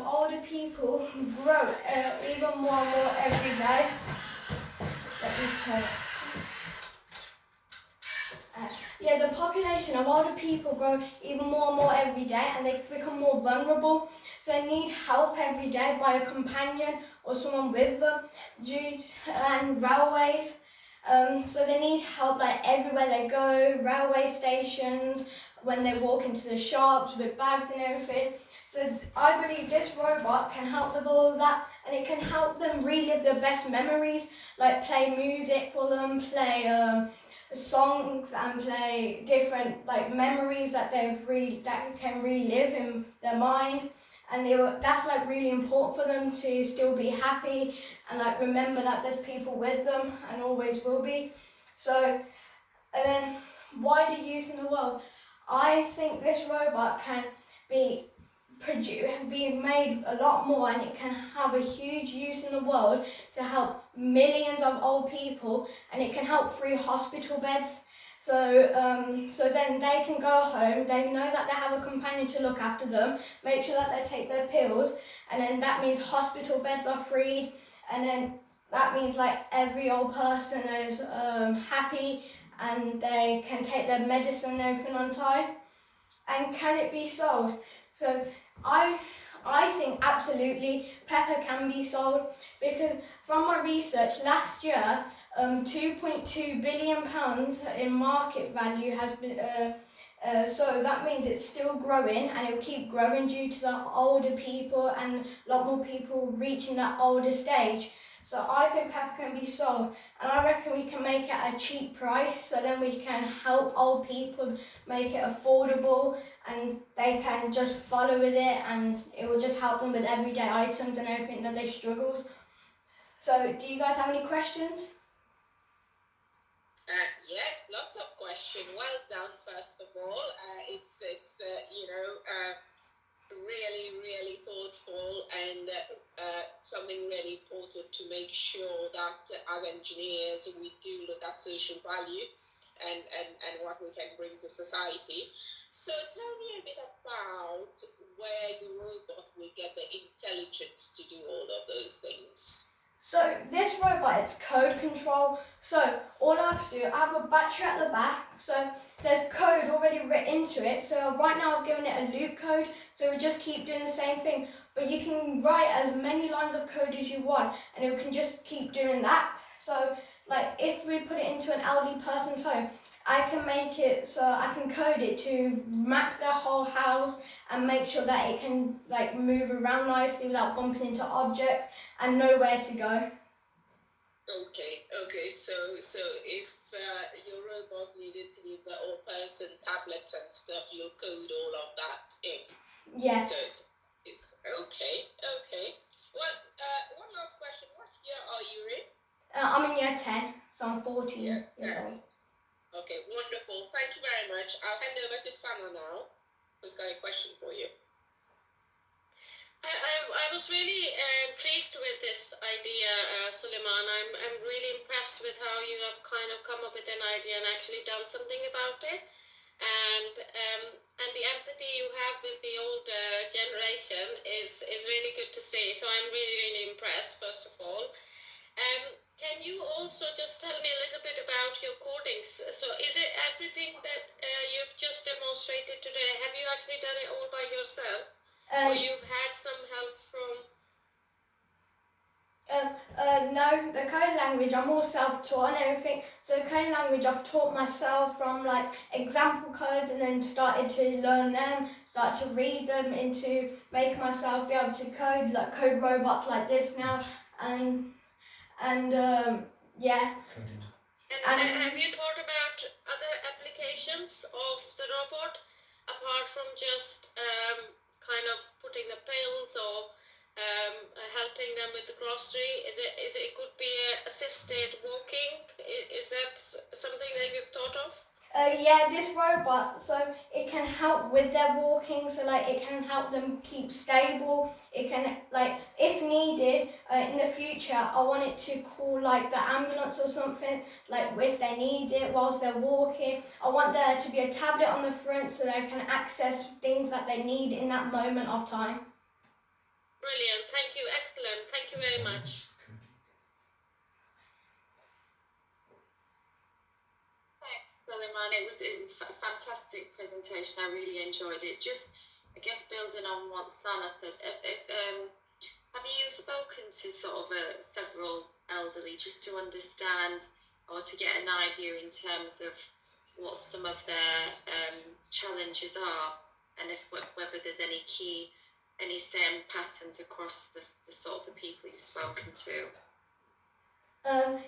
older people grow even more and more every day. Let me check. The population of older people grow even more and more every day, and they become more vulnerable. So they need help every day by a companion or someone with them. And railways. So they need help like everywhere they go, railway stations, when they walk into the shops with bags and everything. So I believe this robot can help with all of that, and it can help them relive their best memories, like play music for them, play songs, and play different like memories that that can relive in their mind. And that's like really important for them to still be happy and like remember that there's people with them and always will be. So, and then wider use in the world. I think this robot can be made a lot more, and it can have a huge use in the world to help millions of old people, and it can help free hospital beds. So then they can go home, they know that they have a companion to look after them, make sure that they take their pills, and then that means hospital beds are freed, and then that means like every old person is happy, and they can take their medicine and everything on time. And can it be sold? So I think absolutely Pepper can be sold, because from my research last year, £2.2 billion in market value has been, so that means it's still growing, and it will keep growing due to the older people and a lot more people reaching that older stage. So I think Pepper can be sold, and I reckon we can make it at a cheap price, so then we can help old people make it affordable, and they can just follow with it, and it will just help them with everyday items and everything that they struggles. So do you guys have any questions? Yes, lots of questions. Well done, first of all. It's really thoughtful, and something really important to make sure that as engineers we do look at social value and what we can bring to society. So tell me a bit about where your robot will get the intelligence to do all of those things. So this robot, it's code control. So all I have to do, I have a battery at the back. So there's code already written into it. So right now I've given it a loop code. So we just keep doing the same thing. But you can write as many lines of code as you want, and it can just keep doing that. So like if we put it into an elderly person's home, I can make it so I can code it to map their whole house and make sure that it can like move around nicely without bumping into objects and know where to go. Okay. So if your robot needed to give the old person tablets and stuff, you'll code all of that in. Yeah. It's okay. Well, one last question. What year are you in? I'm in year 10, so I'm 14 years old. Okay, wonderful. Thank you very much. I'll hand over to Sana now, who's got a question for you. I was really intrigued with this idea, Suleiman. I'm really impressed with how you have kind of come up with an idea and actually done something about it. And the empathy you have with the older generation is really good to see. So I'm really impressed, first of all. Can you also just tell me a little bit about your codings? So is it everything that you've just demonstrated today? Have you actually done it all by yourself? Or you've had some help from... No, the coding language, I'm all self-taught and everything. So the coding language, I've taught myself from like example codes, and then started to learn them, started to read them into making myself be able to code robots like this now, and yeah. And have you thought about other applications of the robot apart from just kind of putting the pills or helping them with the grocery? It could be assisted walking? Is that something that you've thought of? Yeah, this robot, so it can help with their walking, so like it can help them keep stable. It can, like, if needed, in the future, I want it to call like the ambulance or something, like if they need it whilst they're walking. I want there to be a tablet on the front so they can access things that they need in that moment of time. brilliant. Thank you. Excellent. Thank you very much. Thanks, Suleiman. It was a fantastic presentation. I really enjoyed it. Just, I guess, building on what Sana said, have you spoken to sort of several elderly just to understand or to get an idea in terms of what some of their challenges are, and if whether there's any same patterns across the sort of the people you've spoken to?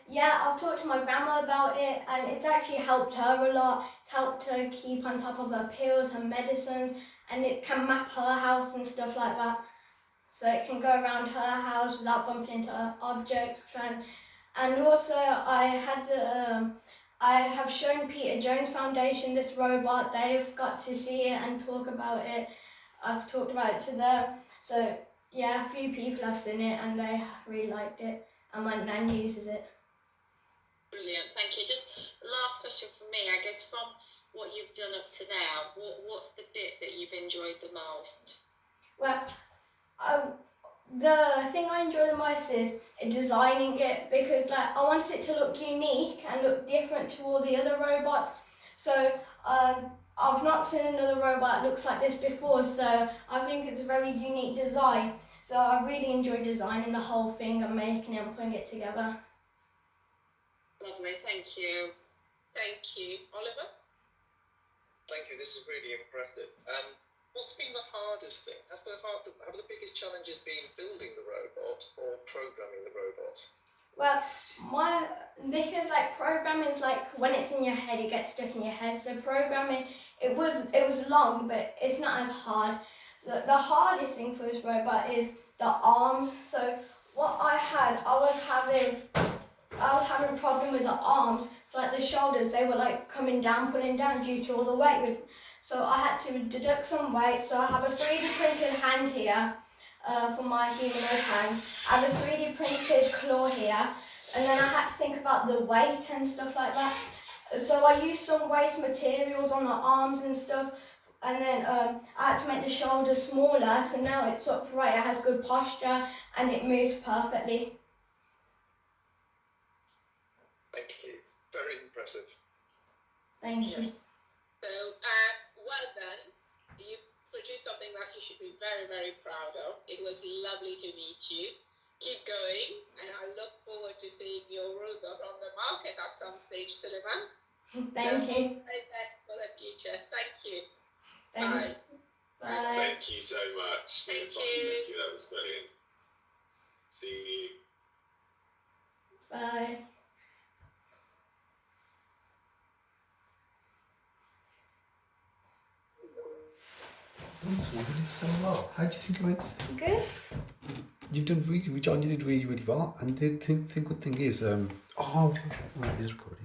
Yeah, I've talked to my grandma about it, and it's actually helped her a lot. It's helped her keep on top of her pills, her medicines, and it can map her house and stuff like that. So it can go around her house without bumping into objects. And also I have shown Peter Jones Foundation this robot. They've got to see it and talk about it. I've talked about it to them. So yeah, a few people have seen it and they really liked it. And my nan uses it. Brilliant, thank you. Just last question from me, I guess, from what you've done up to now, what's the bit that you've enjoyed the most? Well, the thing I enjoy the most is designing it, because like I want it to look unique and look different to all the other robots. So I've not seen another robot that looks like this before, so I think it's a very unique design. So I really enjoy designing the whole thing and making it and putting it together. Lovely, thank you. Thank you. Oliver? Thank you, this is really impressive. What's been the hardest thing? Have the biggest challenges been building the robot or programming the robot? Well, because like programming is like when it's in your head, it gets stuck in your head. So programming, it was long, but it's not as hard. The hardest thing for this robot is the arms. So what I was having a problem with the arms. So like the shoulders, they were like coming down, pulling down due to all the weight. So I had to deduct some weight. So I have a 3D printed hand here for my humanoid hand. I have a 3D printed claw here. And then I had to think about the weight and stuff like that. So I used some waste materials on the arms and stuff. And then I had to make the shoulders smaller. So now it's upright, it has good posture, and it moves perfectly. Thank you. Very impressive. Thank you. So, well done. You produced something that you should be very, very proud of. It was lovely to meet you. Keep going, and I look forward to seeing your robot on the market at some stage, Suleiman. Thank you. Very best for the future. Thank you. Thank you. Bye. Thank you so much for your Thank time, you. Nikki. That was brilliant. See you. Bye. Done so, you did so well. How do you think it went? Good. You've done really, John. You did really, really well. And the good thing is, oh, is recording.